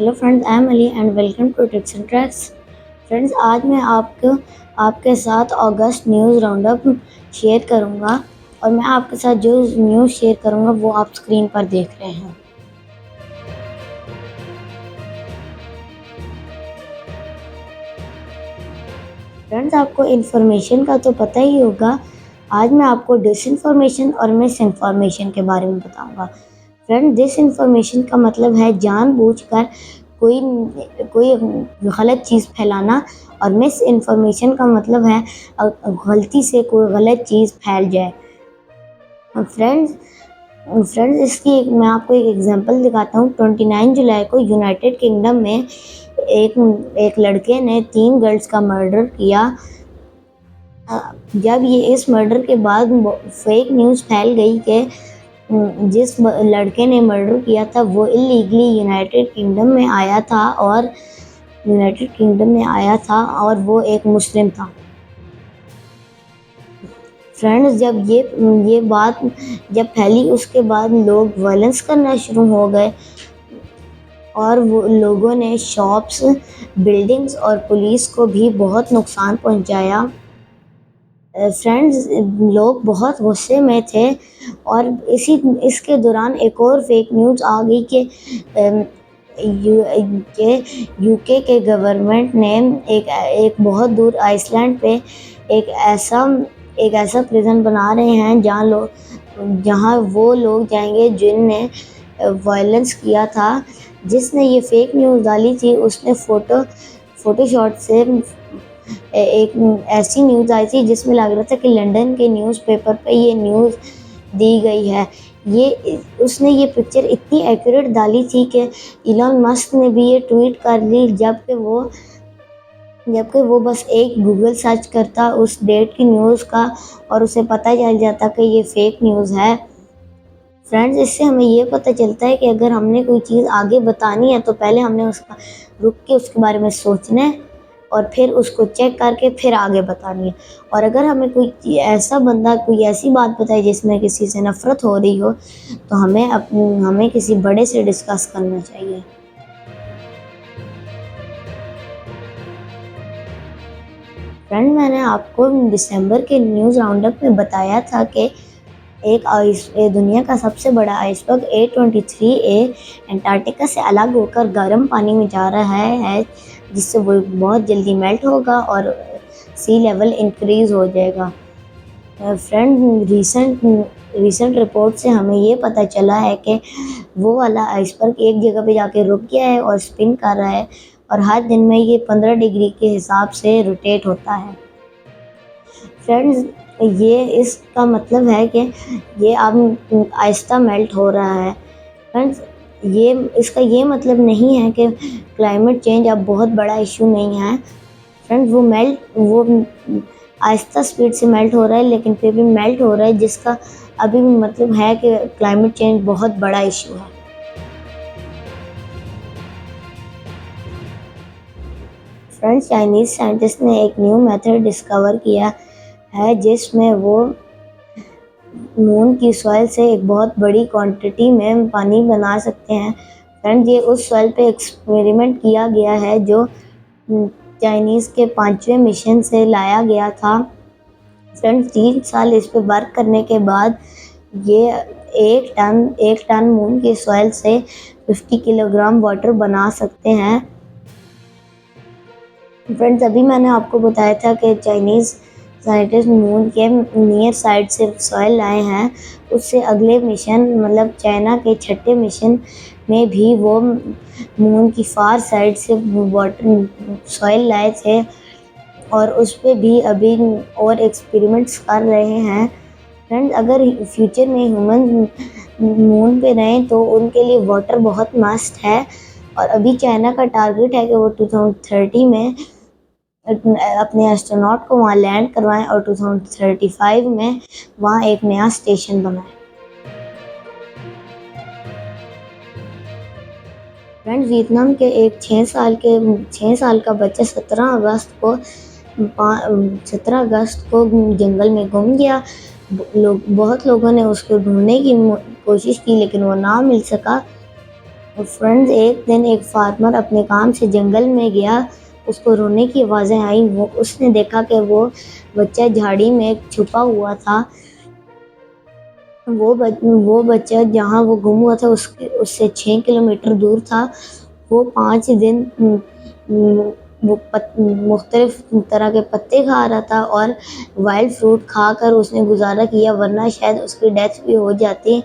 Hello friends, I am Ali and welcome to tips and tricks. Friends, आज मैं आपके साथ अगस्त न्यूज़ राउंडअप शेयर करूंगा और मैं आपके साथ जो न्यूज़ शेयर करूंगा वो आप स्क्रीन पर देख रहे हैं। फ्रेंड्स, आपको इन्फॉर्मेशन का तो पता ही होगा। आज मैं आपको डिसइंफॉर्मेशन और मिस इन्फॉर्मेशन के बारे में बताऊंगा। फ्रेंड, डिसइंफॉर्मेशन का मतलब है जानबूझकर कोई कोई गलत चीज़ फैलाना और मिस इन्फॉर्मेशन का मतलब है गलती से कोई गलत चीज़ फैल जाए। फ्रेंड्स फ्रेंड्स इसकी मैं आपको एक एग्जांपल दिखाता हूँ। 29 जुलाई को यूनाइटेड किंगडम में एक एक लड़के ने 3 गर्ल्स का मर्डर किया। जब ये इस मर्डर के बाद फेक न्यूज़ फैल गई कि जिस लड़के ने मर्डर किया था वो इलीगली यूनाइटेड किंगडम में आया था और वो एक मुस्लिम था। फ्रेंड्स, जब ये बात जब फैली उसके बाद लोग वायलेंस करना शुरू हो गए और वो लोगों ने शॉप्स, बिल्डिंग्स और पुलिस को भी बहुत नुकसान पहुंचाया। फ्रेंड्स, लोग बहुत गुस्से में थे और इसके दौरान एक और फेक न्यूज़ आ गई कि यूके के गवर्नमेंट ने एक बहुत दूर आइसलैंड पे एक ऐसा प्रिजन बना रहे हैं जहाँ वो लोग जाएंगे जिनने वायलेंस किया था। जिसने ये फेक न्यूज़ डाली थी उसने फोटोशॉट से एक ऐसी न्यूज़ आई थी जिसमें लग रहा था कि लंदन के न्यूज़पेपर पे ये न्यूज़ दी गई है। उसने ये पिक्चर इतनी एक्यूरेट डाली थी कि इलॉन मस्क ने भी ये ट्वीट कर ली, जबकि वो बस एक गूगल सर्च करता उस डेट की न्यूज़ का और उसे पता चल जाता कि ये फेक न्यूज़ है। फ्रेंड्स, इससे हमें ये पता चलता है कि अगर हमने कोई चीज़ आगे बतानी है तो पहले हमने रुक के उसके बारे में सोचना है और फिर उसको चेक करके फिर आगे बतानी है। और अगर हमें कोई ऐसी बात बताए जिसमें किसी से नफ़रत हो रही हो तो हमें किसी बड़े से डिस्कस करना चाहिए। फ्रेंड, मैंने आपको दिसंबर के न्यूज़ राउंडअप में बताया था कि दुनिया का सबसे बड़ा आइसबर्ग A23A अंटार्कटिका से अलग होकर गर्म पानी में जा रहा है जिससे वो बहुत जल्दी मेल्ट होगा और सी लेवल इंक्रीज़ हो जाएगा। फ्रेंड, रीसेंट रिपोर्ट से हमें ये पता चला है कि वो वाला आइसबर्ग एक जगह पे जाके रुक गया है और स्पिन कर रहा है और हर दिन में ये 15 डिग्री के हिसाब से रोटेट होता है। फ्रेंड्स, ये इसका मतलब है कि ये अब आहिस्ता मेल्ट हो रहा है। फ्रेंड्स, इसका ये मतलब नहीं है कि क्लाइमेट चेंज अब बहुत बड़ा इशू नहीं है। फ्रेंड्स, वो आहिस्ता स्पीड से मेल्ट हो रहा है लेकिन फिर भी मेल्ट हो रहा है, जिसका अभी भी मतलब है कि क्लाइमेट चेंज बहुत बड़ा इशू है। फ्रेंड्स, चाइनीज़ साइंटिस्ट ने एक न्यू मेथड डिस्कवर किया है जिसमें वो मून की सॉइल से एक बहुत बड़ी क्वांटिटी में पानी बना सकते हैं। फ्रेंड्स, ये उस सॉइल पे एक्सपेरिमेंट किया गया है जो चाइनीज़ के 5वें मिशन से लाया गया था। फ्रेंड्स, 3 साल इस पे वर्क करने के बाद ये एक टन मून की सॉइल से 50 किलोग्राम वाटर बना सकते हैं। फ्रेंड्स, अभी मैंने आपको बताया था कि चाइनीज़ साइंटिस्ट मून के नियर साइड से सॉइल लाए हैं। उससे अगले मिशन मतलब चाइना के 6ठे मिशन में भी वो मून की फार साइड से वाटर सॉइल लाए थे और उस पे भी अभी और एक्सपेरिमेंट्स कर रहे हैं। फ्रेंड्स, अगर फ्यूचर में ह्यूमन मून पे रहें तो उनके लिए वाटर बहुत मस्ट है और अभी चाइना का टारगेट है कि वो 2030 में अपने एस्ट्रोनॉट को वहाँ लैंड करवाएं और 2035 में वहाँ एक नया स्टेशन बनाएं। फ्रेंड्स, वियतनाम के एक 6 साल का बच्चा 17 अगस्त को जंगल में गुम गया। बहुत लोगों ने उसको ढूंढने की कोशिश की लेकिन वो ना मिल सका। फ्रेंड्स, एक दिन एक फार्मर अपने काम से जंगल में गया। उसको रोने की आवाज़ें आई। उसने देखा कि वो बच्चा झाड़ी में छुपा हुआ था। वो बच्चा जहाँ वो गुम हुआ था उससे 6 किलोमीटर दूर था। वो 5 दिन वो मुख्तलिफ तरह के पत्ते खा रहा था और वाइल्ड फ्रूट खाकर उसने गुजारा किया, वरना शायद उसकी डेथ भी हो जाती।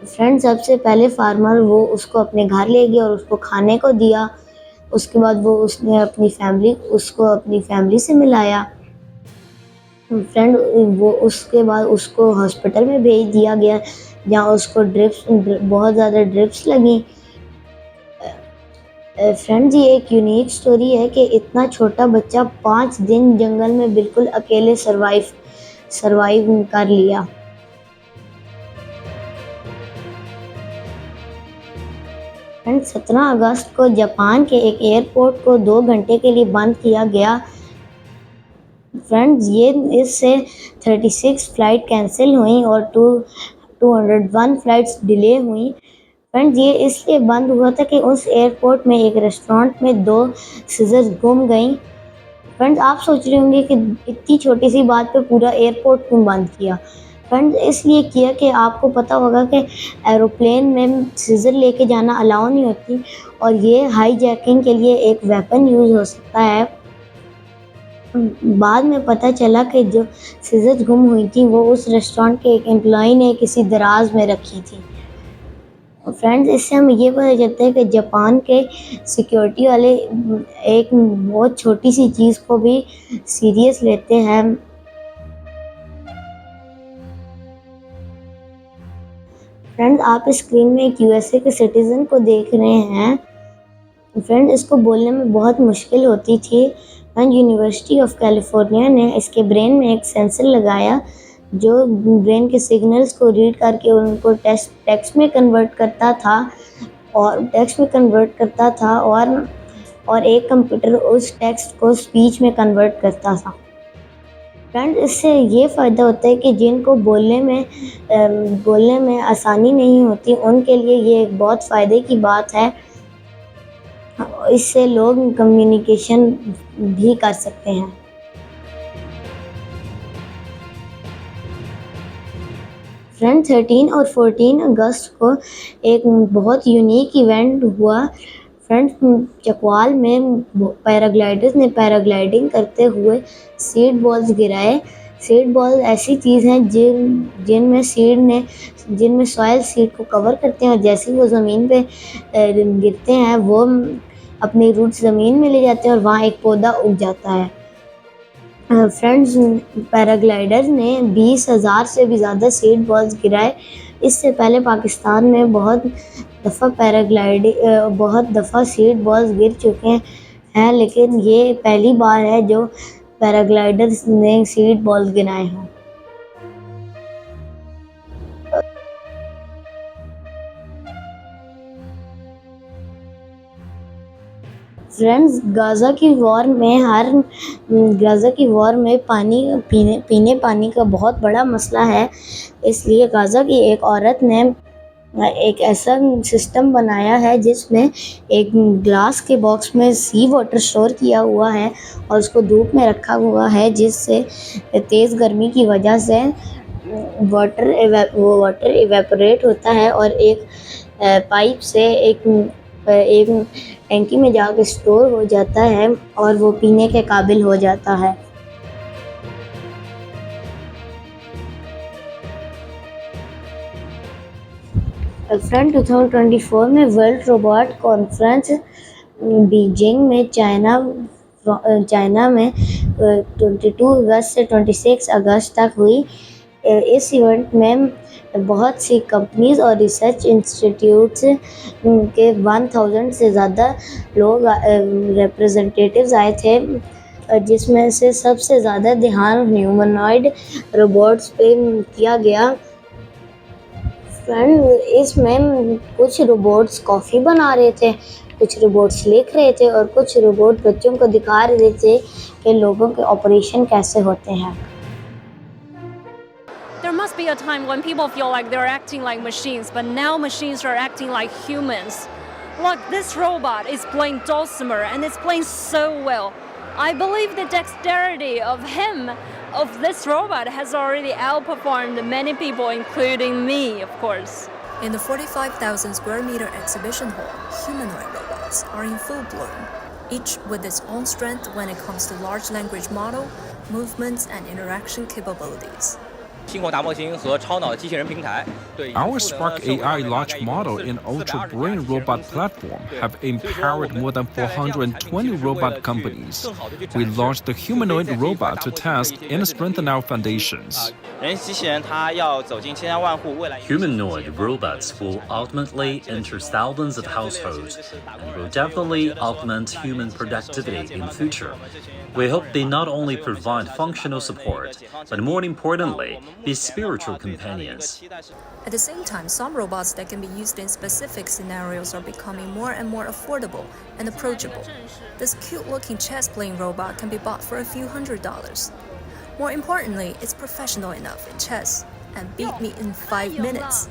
फ्रेंड, सबसे पहले फार्मर वो उसको अपने घर ले गया और उसको खाने को दिया। उसके बाद उसने उसको अपनी फैमिली से मिलाया। फ्रेंड, वो उसके बाद उसको हॉस्पिटल में भेज दिया गया, जहाँ उसको बहुत ज़्यादा ड्रिप्स लगी। फ्रेंड, ये एक यूनिक स्टोरी है कि इतना छोटा बच्चा 5 दिन जंगल में बिल्कुल अकेले सरवाइव कर लिया। फ्रेंड, 17 अगस्त को जापान के एक एयरपोर्ट को 2 घंटे के लिए बंद किया गया। फ्रेंड्स, ये इससे 36 फ्लाइट कैंसिल हुई और 201 फ्लाइट्स डिले हुई। फ्रेंड्स, ये इसलिए बंद हुआ था कि उस एयरपोर्ट में एक रेस्टोरेंट में 2 सीजर्स गुम गई। फ्रेंड्स, आप सोच रहे होंगे कि इतनी छोटी सी बात पे पूरा एयरपोर्ट क्यों बंद किया? फ्रेंड्स, इसलिए किया कि आपको पता होगा कि एरोप्लेन में सीजर लेके जाना अलाउ नहीं होती और ये हाईजैकिंग के लिए एक वेपन यूज़ हो सकता है। बाद में पता चला कि जो सीजर्स गुम हुई थी वो उस रेस्टोरेंट के एक एम्प्लॉई ने किसी दराज में रखी थी। फ्रेंड्स, इससे हमें ये पता चलता है कि जापान के सिक्योरिटी वाले एक बहुत छोटी सी चीज़ को भी सीरियस लेते हैं। फ्रेंड्स, आप स्क्रीन में एक यूएसए के सिटीजन को देख रहे हैं। फ्रेंड्स, इसको बोलने में बहुत मुश्किल होती थी एंड यूनिवर्सिटी ऑफ कैलिफोर्निया ने इसके ब्रेन में एक सेंसर लगाया जो ब्रेन के सिग्नल्स को रीड करके उनको टेक्स्ट में कन्वर्ट करता था और एक कंप्यूटर उस टेक्स्ट को स्पीच में कन्वर्ट करता था। फ्रेंड्स, इससे ये फ़ायदा होता है कि जिनको बोलने में आसानी नहीं होती उनके लिए ये एक बहुत फ़ायदे की बात है। इससे लोग कम्युनिकेशन भी कर सकते हैं। फ्रेंड, 13 और 14 अगस्त को एक बहुत यूनिक इवेंट हुआ। फ्रेंड्स, चकवाल में पैराग्लाइडर्स ने पैराग्लाइडिंग करते हुए सीड बॉल्स गिराए। सीड बॉल ऐसी चीज़ हैं जिनमें सॉइल सीड को कवर करते हैं और जैसे ही वो ज़मीन पे गिरते हैं वो अपनी रूट्स ज़मीन में ले जाते हैं और वहाँ एक पौधा उग जाता है। फ्रेंड्स, पैराग्लाइडर ने 20,000 से भी ज़्यादा सीड बॉल्स गिराए। इससे पहले पाकिस्तान में बहुत दफ़ा सीड बॉल्स गिर चुके हैं, लेकिन ये पहली बार है जो पैराग्लाइडर्स ने सीड बॉल्स गिराए हों। फ्रेंड्स, गाज़ा की वॉर में पीने पानी का बहुत बड़ा मसला है। इसलिए गाज़ा की एक औरत ने एक ऐसा सिस्टम बनाया है जिसमें एक ग्लास के बॉक्स में सी वाटर स्टोर किया हुआ है और उसको धूप में रखा हुआ है, जिससे तेज़ गर्मी की वजह से वाटर इवेपोरेट होता है और एक पाइप से एक टैंकी में जाकर स्टोर हो जाता है और वो पीने के काबिल हो जाता है। फ्रेंड, 2024 में वर्ल्ड रोबोट कॉन्फ्रेंस बीजिंग में चाइना में 22 अगस्त से 26 अगस्त तक हुई। इस इवेंट में बहुत सी कंपनीज और रिसर्च इंस्टीट्यूट्स के 1000 से ज़्यादा लोग रिप्रेजेंटेटिव्स आए थे, जिसमें से सबसे ज़्यादा ध्यान ह्यूमनॉइड रोबोट्स पे किया गया। फ्रेंड, इसमें कुछ रोबोट्स कॉफ़ी बना रहे थे, कुछ रोबोट्स लिख रहे थे और कुछ रोबोट बच्चों को दिखा रहे थे कि लोगों के ऑपरेशन कैसे होते हैं। There must be a time when people feel like they're acting like machines, but now machines are acting like humans. Look, this robot is playing dulcimer and it's playing so well. I believe the dexterity of this robot has already outperformed many people, including me, of course. In the 45,000 square meter exhibition hall, humanoid robots are in full bloom, each with its own strength when it comes to large language model, movements, and interaction capabilities. Our Spark AI large model and Ultra Brain robot platform have empowered more than 420 robot companies. We launched the humanoid robot to test and strengthen our foundations. Humanoid robots will ultimately enter thousands of households and will definitely augment human productivity in the future. We hope they not only provide functional support, but more importantly, be spiritual companions. At the same time, some robots that can be used in specific scenarios are becoming more and more affordable and approachable. This cute-looking chess-playing robot can be bought for a few $100s. More importantly, it's professional enough in chess and beat me in 5 minutes.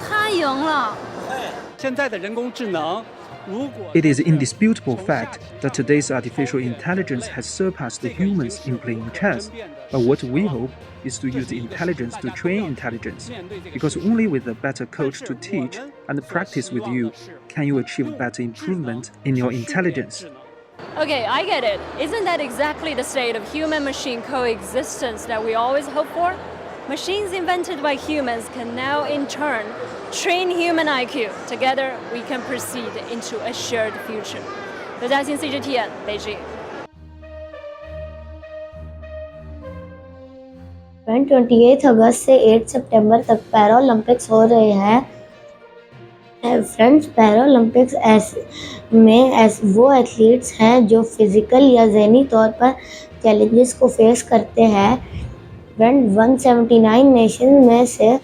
他赢了。 It is indisputable fact that today's artificial intelligence has surpassed the humans in playing chess. But what we hope is to use intelligence to train intelligence, because only with a better coach to teach and practice with you can you achieve better improvement in your intelligence. Okay, I get it. Isn't that exactly the state of human-machine coexistence that we always hope for? Machines invented by humans can now, in turn, train human IQ. Together, we can proceed into a shared future. 刘嘉欣 CGTN 北京。 28 अगस्त से 8 सितंबर तक para Olympics हो रहे हैं। Friends, para Olympics में वो athletes हैं जो physical या ज़हनी तौर पर चैलेंजेस को फेस करते हैं। फ्रेंड, 179 नेशन में से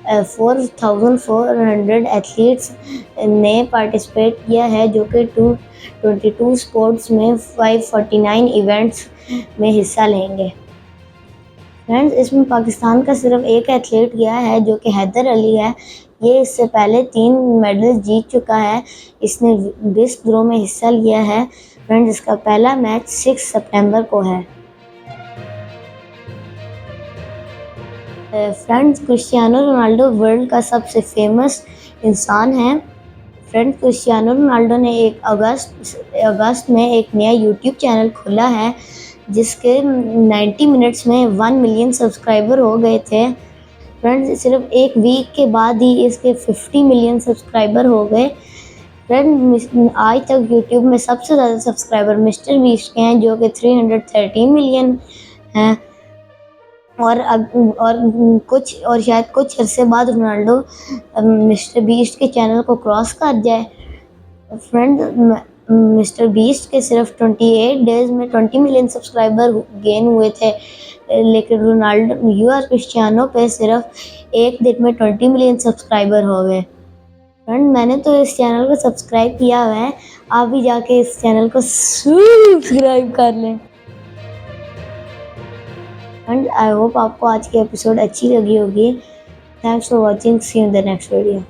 4,400 एथलीट्स ने पार्टिसिपेट किया है, जो कि 222 स्पोर्ट्स में 549 इवेंट्स में हिस्सा लेंगे। फ्रेंड्स, इसमें पाकिस्तान का सिर्फ एक एथलीट गया है, जो कि हैदर अली है। ये इससे पहले 3 मेडल जीत चुका है। इसने डिस्क थ्रो में हिस्सा लिया है। फ्रेंड्स, इसका पहला मैच 6 सितंबर को है। फ्रेंड्स, क्रिस्टियानो रोनाल्डो वर्ल्ड का सबसे फेमस इंसान है। फ्रेंड्स, क्रिस्टियानो रोनाल्डो ने अगस्त में एक नया यूट्यूब चैनल खोला है, जिसके 90 मिनट्स में 1 मिलियन सब्सक्राइबर हो गए थे। फ्रेंड्स, सिर्फ एक वीक के बाद ही इसके 50 मिलियन सब्सक्राइबर हो गए। फ्रेंड्स, आज तक यूट्यूब में सबसे ज़्यादा सब्सक्राइबर मिस्टर बीस्ट के हैं, जो कि 313 मिलियन हैं। और शायद कुछ अरसे बाद रोनाल्डो मिस्टर बीस्ट के चैनल को क्रॉस कर जाए। फ्रेंड, मिस्टर बीस्ट के सिर्फ 28 डेज में 20 मिलियन सब्सक्राइबर गेन हुए थे, लेकिन रोनाल्डो क्रिस्टियानो पे सिर्फ एक दिन में 20 मिलियन सब्सक्राइबर हो गए। फ्रेंड, मैंने तो इस चैनल को सब्सक्राइब किया हुआ है, आप भी जाके इस चैनल को सब्सक्राइब कर लें। एंड आई होप आपको आज की एपिसोड अच्छी लगी होगी। Thanks for watching, see you in the next video.